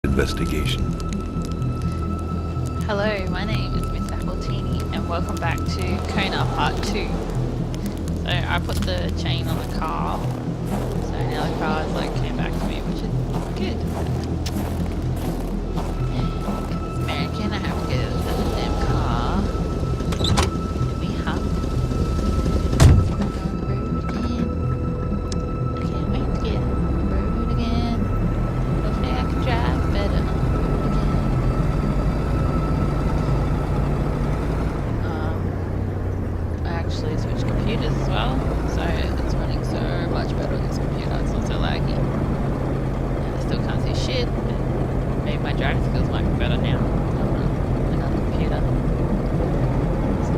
investigation. Hello, my name is Miss Appletini, and welcome back to Kona Part 2. So I put the chain on the car, so now the car is came back to me, which is good. Because American, I have to get out of the damn car. And we hop on the road again. I can't wait to get on the road again. Hopefully I can drive better on the road again. I actually switched computers as well, so it's running so much better on this computer. It's not so laggy. And I still can't see shit, but maybe my driving skills might be better now on another computer. So,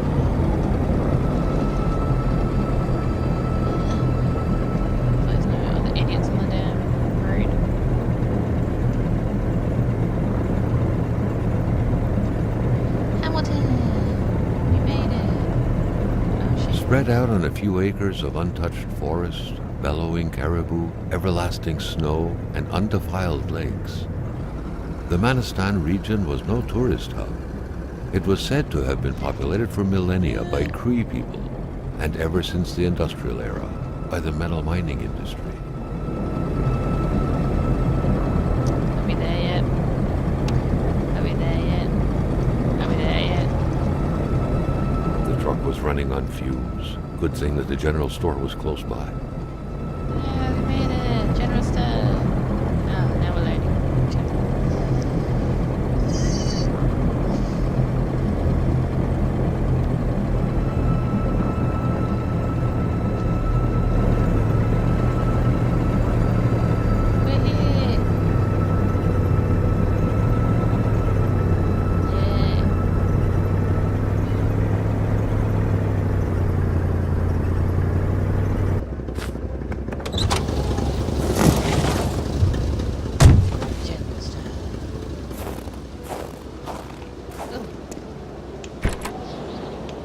there's no other idiots on the damn road. Hamilton! We made it! Oh shit. Spread out on a few acres of untouched forest, bellowing caribou, everlasting snow, and undefiled lakes, the Manistan region was no tourist hub. It was said to have been populated for millennia by Cree people, and ever since the industrial era, by the metal mining industry. Are we there yet? Are we there yet? Are we there yet? The truck was running on fumes. Good thing that the general store was close by. Yeah, we made it! General stuff! Oh, now we're loading. We're here! Yeah. General stuff. Oh.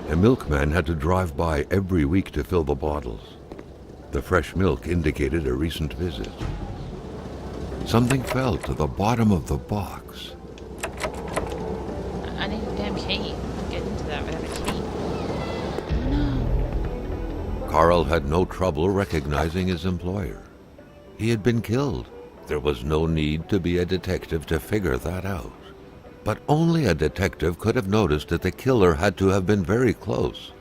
A milkman had to drive by every week to fill the bottles. The fresh milk indicated a recent visit. Something fell to the bottom of the box. I need a damn key. Get into that without a key. Oh no. Carl had no trouble recognizing his employer. He had been killed. There was no need to be a detective to figure that out. But only a detective could have noticed that the killer had to have been very close,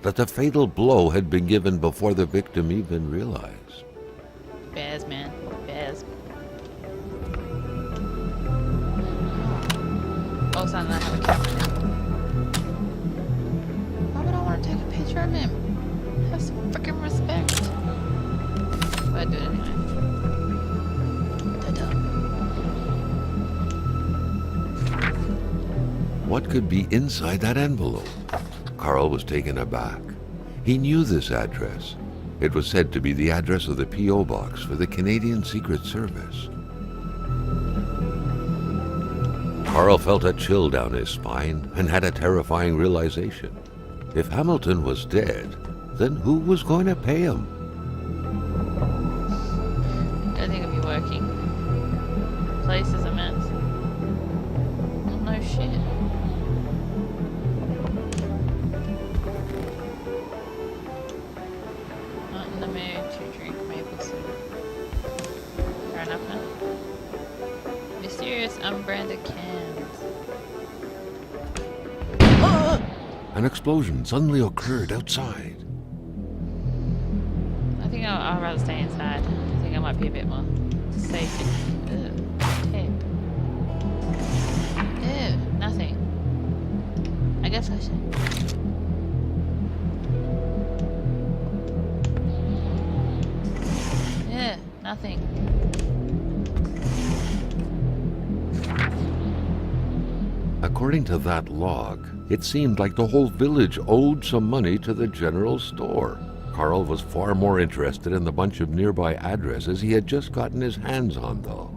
that the fatal blow had been given before the victim even realized. Bears, man. Bears. All of a sudden I have a camera now. Why would I want to take a picture of him? Have some freaking respect. But I do it anyway. Ta-da. What could be inside that envelope? Carl was taken aback. He knew this address. It was said to be the address of the P.O. box for the Canadian Secret Service. Carl felt a chill down his spine and had a terrifying realization. If Hamilton was dead, then who was going to pay him? Don't think it'll be working. The place is a mess. Oh, no shit. Not in the mood to drink maple syrup. Fair enough, huh? Mysterious unbranded cans. Oh! An explosion suddenly occurred outside. I think I'll rather stay inside. I think I might be a bit more safe. Ugh, tape. Ew, nothing. I guess I should. Yeah, nothing. According to that log, it seemed like the whole village owed some money to the general store. Carl was far more interested in the bunch of nearby addresses he had just gotten his hands on, though.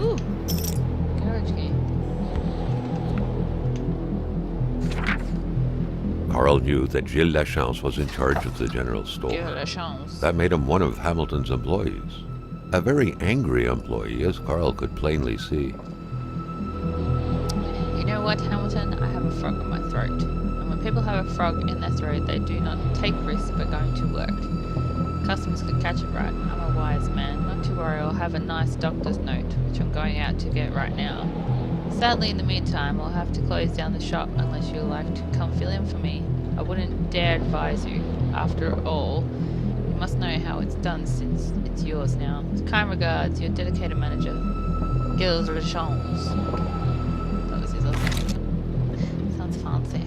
Ooh, garage key. Carl knew that Gilles Lachance was in charge of the general store. Give it a chance. That made him one of Hamilton's employees. A very angry employee, as Carl could plainly see. You know what, Hamilton? I have a frog in my throat. And when people have a frog in their throat, they do not take risks by going to work. Customers could catch it right. I'm a wise man. Not to worry, I'll have a nice doctor's note, which I'm going out to get right now. Sadly, in the meantime, I'll have to close down the shop unless you'd like to come fill in for me. I wouldn't dare advise you. After all, you must know how it's done since it's yours now. Kind regards, your dedicated manager, Gilles Lachance. That was his other name. Sounds fancy.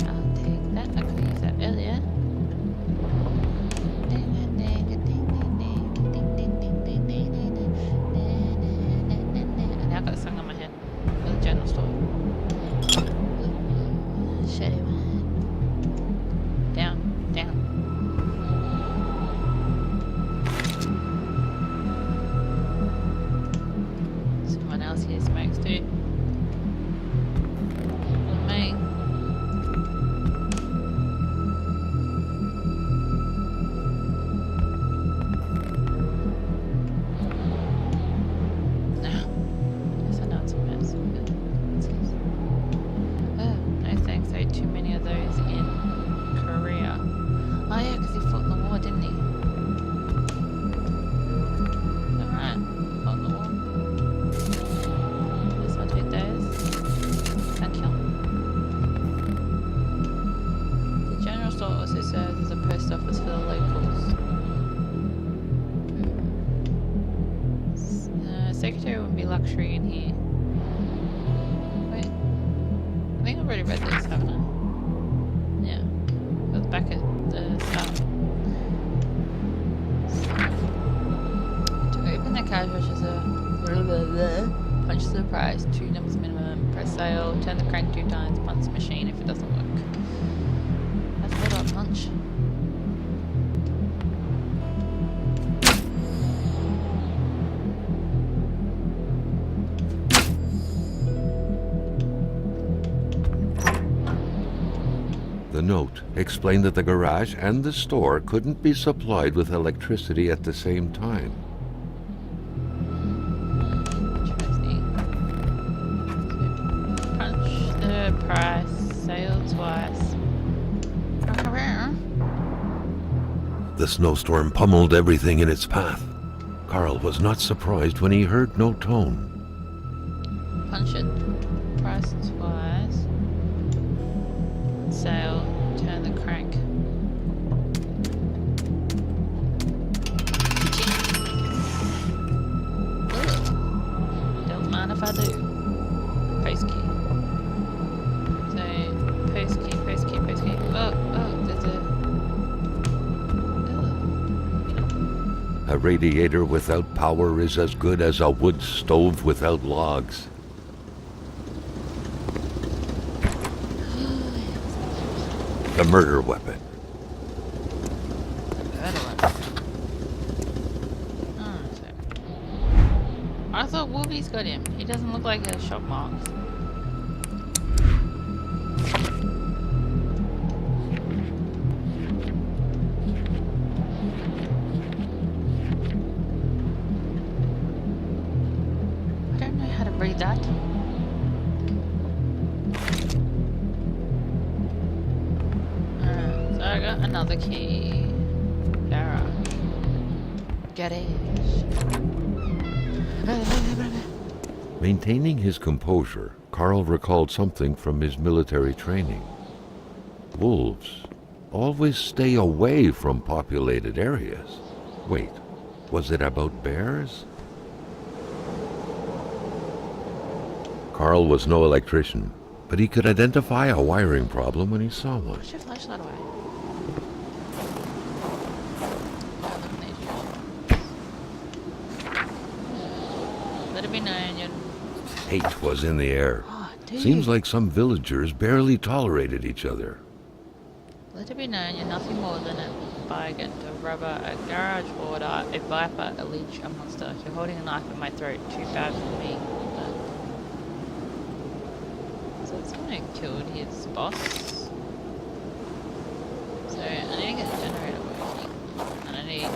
I'll take that. I could use that earlier. And now I've got a song on my head for the general store. Shitty one. Down, down. Someone else here smokes too. Not me. No. Yes, I know it's a mess. What's this? Oh, no thanks. I ate too many of those in Korea. Oh yeah, because he fought in the war, didn't he? Is that right? Fought in the war. Yes, I'll take those. Thank you. The general store also serves as a post office for the locals. Secretary would be luxury in here. Wait. I think I've already read this, haven't I? Yeah. It was back at the start. To open the cash register, punch the price, 2 numbers minimum, press sale, turn the crank 2 times, punch the machine if it doesn't work. That's what I punch. The note explained that the garage and the store couldn't be supplied with electricity at the same time. Interesting. So, punch the price, sale twice. The snowstorm pummeled everything in its path. Carl was not surprised when he heard no tone. Punch it, price twice. Sale, turn the crank. Ugh. Don't mind if I do. Post key. So, post key, post key, post key. Oh, there's A radiator without power is as good as a wood stove without logs. The murder weapon. I thought Wolfie's got him. He doesn't look like he has shot marks. I don't know how to read that. So I got another key. Garage. Maintaining his composure, Carl recalled something from his military training. Wolves always stay away from populated areas. Wait, was it about bears? Carl was no electrician, but he could identify a wiring problem when he saw one. Push your flashlight away. Let it be known you're... Hate was in the air. Oh, dude. Seems like some villagers barely tolerated each other. Let it be known you're nothing more than a fire, get into rubber, a garage water, a viper, a leech, a monster. You're holding a knife at my throat. Too bad for me. So someone killed his boss. So I need to get the generator working. And I need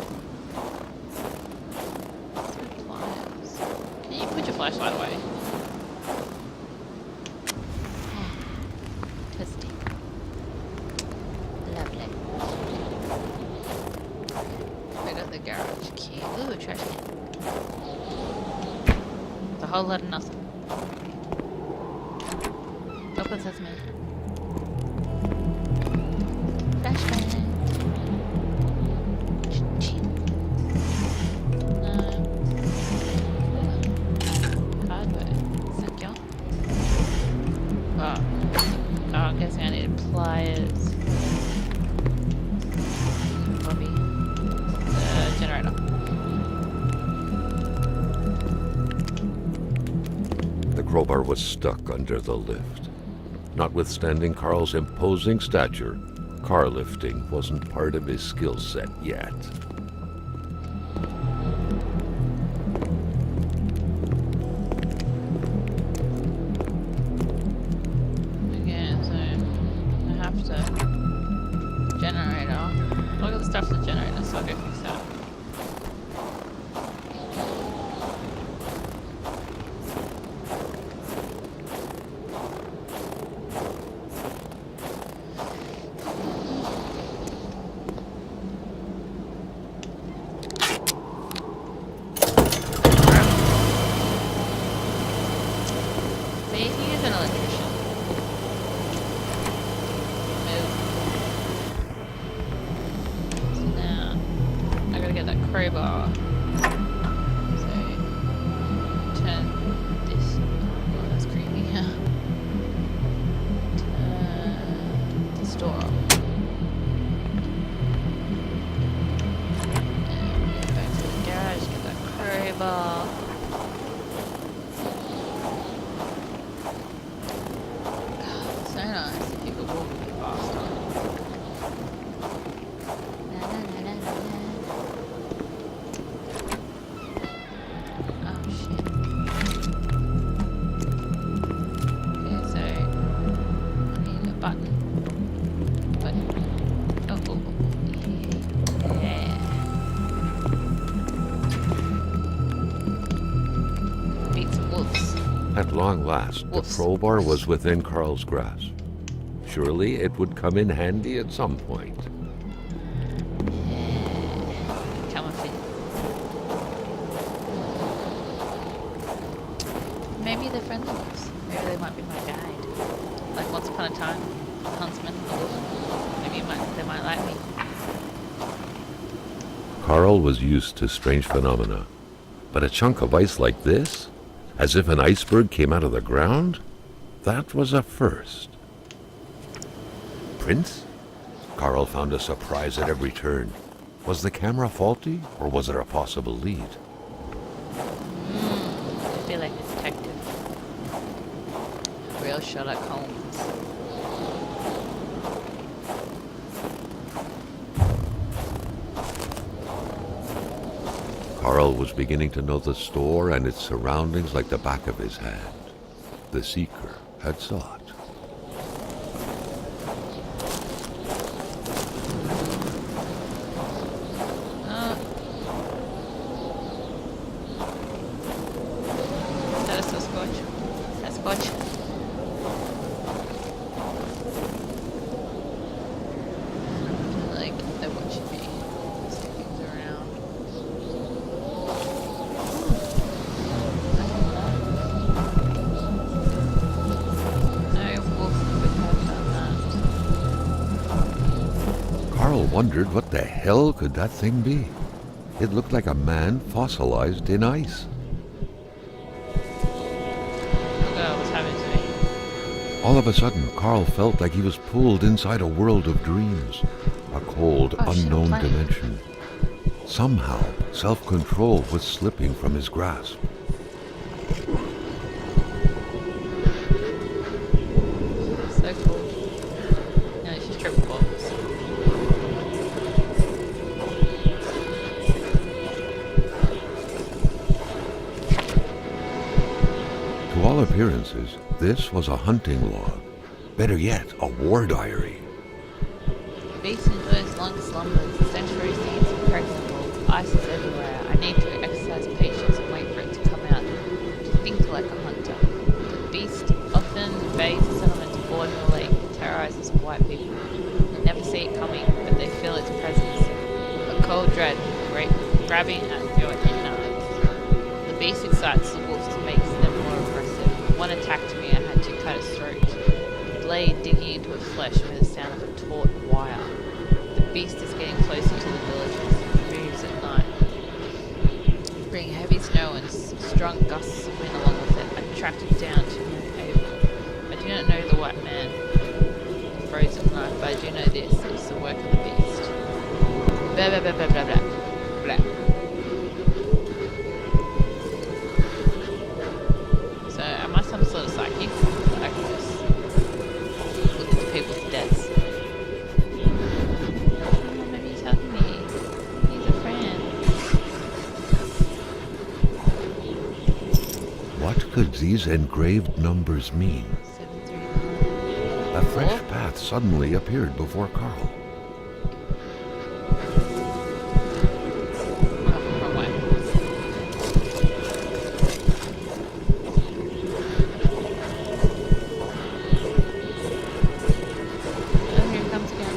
some pliers. Can you put your flashlight away? Twisty. Lovely. I got the garage key. Ooh, a trash can. It's a whole lot of nothing. Open sesame. Flashbang. Hardware. Secure. Oh. I'm guessing I need pliers. Bobby. Generator. The crowbar was stuck under the lift. Notwithstanding Carl's imposing stature, car lifting wasn't part of his skill set yet. Okay, so I have to generator. Look at the stuff for the generator, so I'll go fix that. See, he's an electrician. Move. So now, I gotta get that crowbar. So, turn this. Oh, that's creepy. Turn the store off. And we go back to the garage, get that crowbar. So nice if you could walk a bit faster. La, la, la, la, la, la. Oh shit. Okay, so I need a button. Yeah. Beat some wolves. At long last, the Whoops. crowbar was within Carl's grasp. Surely it would come in handy at some point. Come on, Finn. Maybe they're friendly wolves. Maybe they might be my guide. Like once upon a time, a huntsman, a wolf. Maybe they might like me. Carl was used to strange phenomena, but a chunk of ice like this, as if an iceberg came out of the ground, that was a first. Prince? Carl found a surprise at every turn. Was the camera faulty, or was it a possible lead? I feel like a detective. Real Sherlock Holmes. Carl was beginning to know the store and its surroundings like the back of his hand. The seeker had sought. Is that a Sasquatch? Sasquatch? Like, they're watching me. Stickings around. No wolf would have done that. Carl wondered what the hell could that thing be. It looked like a man fossilized in ice. Look at what's happening to me. All of a sudden, Carl felt like he was pulled inside a world of dreams, a cold, Oh, shit, unknown plane. dimension. Somehow, self-control was slipping from his grasp. So cool. No, it's just triple box. To all appearances, this was a hunting log. Better yet, a war diary. The beast enjoys long slumbers, the sanctuary seems impregnable, ice is everywhere. I need to exercise patience and wait for it to come out, to think like a hunter. The beast often invades the settlements aboard the lake, terrorizes white people. They never see it coming, but they feel its presence. A cold dread, grabbing at your innards. The beast excites the wolves to make them more aggressive. One attacked me, I had to cut its throat. The blade digging into its flesh made the sound of a taut wire. The beast is getting closer to the villages. It moves at night. Bring heavy snow and strong gusts of wind along with it. I tracked it down to Ava. I do not know the white man, the frozen knife, but I do know this. It's the work of the beast. Blah blah blah blah blah blah. Blah. So, am I some sort of psychic? I can just look into people's deaths. Oh, maybe he's helping me. He's a friend. What could these engraved numbers mean? 739. A fresh path suddenly appeared before Carl. Oh, wrong way. Oh, here it comes again.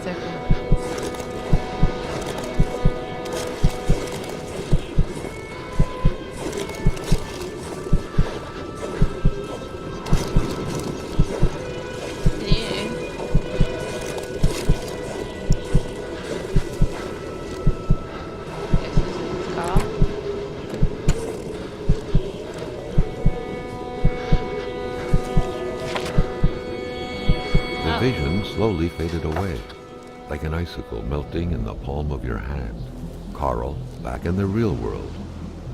So cool. Hello. Guess this is his car. The Oh. vision slowly faded away, like an icicle melting in the palm of your hand. Carl, back in the real world,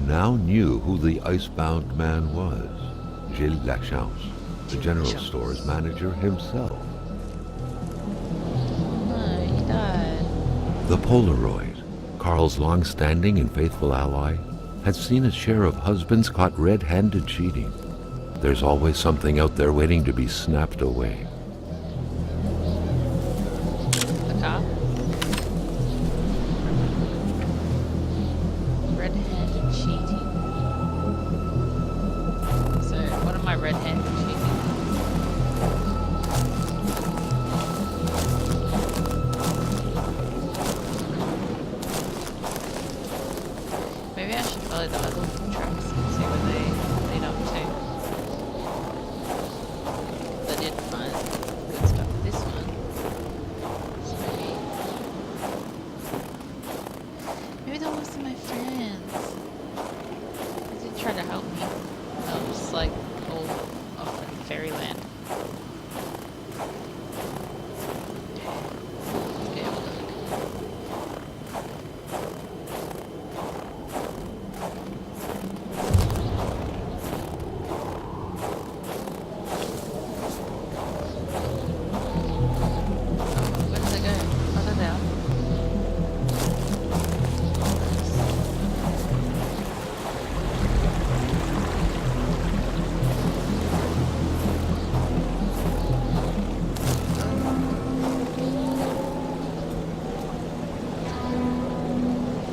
now knew who the icebound man was. Gilles Lachance, the general store's manager himself. No, he died. The Polaroid, Carl's long-standing and faithful ally, had seen its share of husbands caught red-handed cheating. There's always something out there waiting to be snapped away. The car. Red-handed cheating. So, what am I red-handed cheating? Maybe I should follow the other tracks and see where they lead up to. I did find good stuff with this one. So maybe they'll listen to my friends. They did try to help me. I was like all off in fairyland. Okay, have a look. Where did they go? Oh, they're there.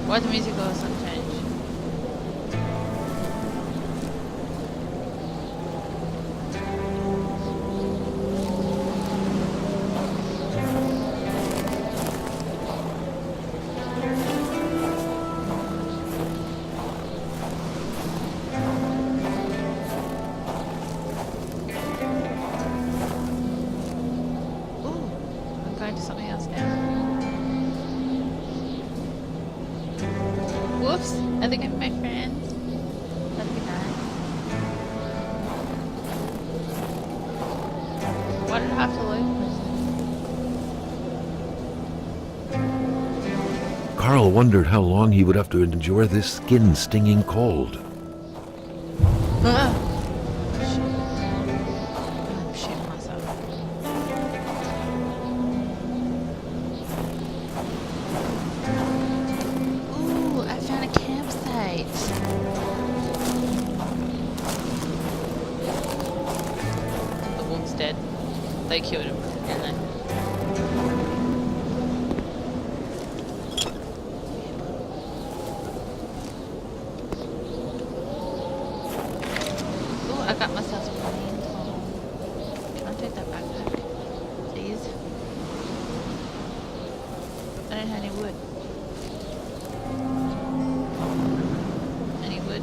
Why the music all of a sudden change? Ooh, I'm going to something else now. Whoops, are they gonna be my friends? That'd be nice. Why did I have to load this? Carl wondered how long he would have to endure this skin-stinging cold. Ah! Shit. I'm shitting myself. they killed him, didn't they? Oh, I got myself some green coal. Can I take that backpack? Please? I don't have any wood. Any wood?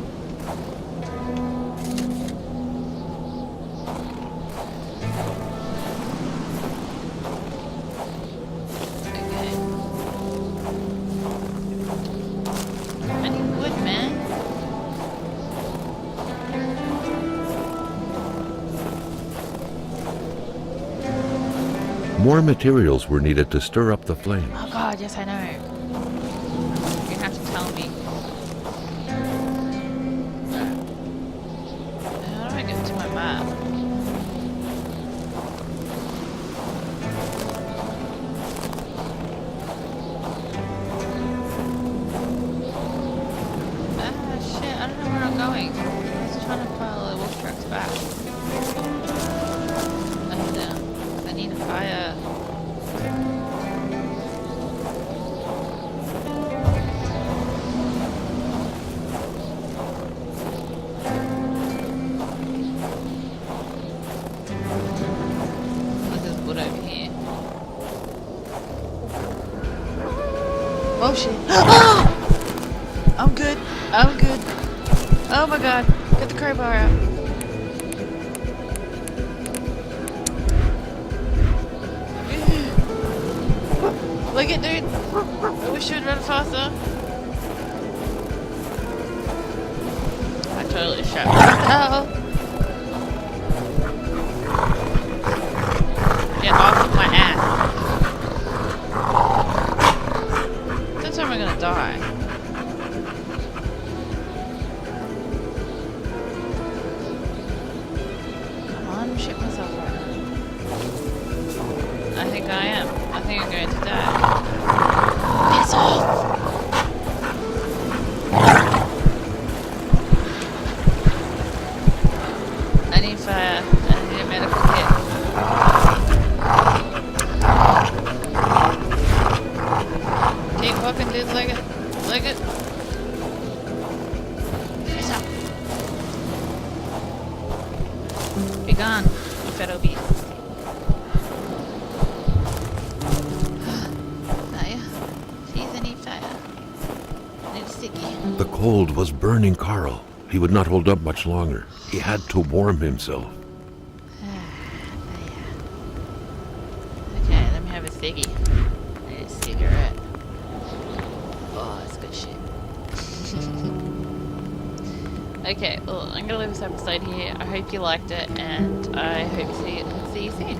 Okay. I need wood, man. More materials were needed to stir up the flames. Oh god, yes I know. You have to tell me. How do I get to my map? Ah shit, I don't know where I'm going. I was trying to follow the wolf tracks back. I need a fire. This is wood over here. Oh shit. I'm good. I'm good. Oh my god. Get the crowbar out. Look it, dude. I wish you would run faster. I totally shot myself. Get off of my ass. This time I'm gonna die. Come on, shit myself right now. I think I am. I think I'm going to die. Piss off! I need fire. I need a medical kit. Keep walking, dude. Leg it. Leg it. Piss up. Be gone, you fat obese. The cold was burning Carl. He would not hold up much longer. He had to warm himself. Okay, let me have a ciggy. I need a cigarette. Oh, that's good shit. Okay, well, I'm gonna leave this episode here. I hope you liked it, and I hope to see you soon.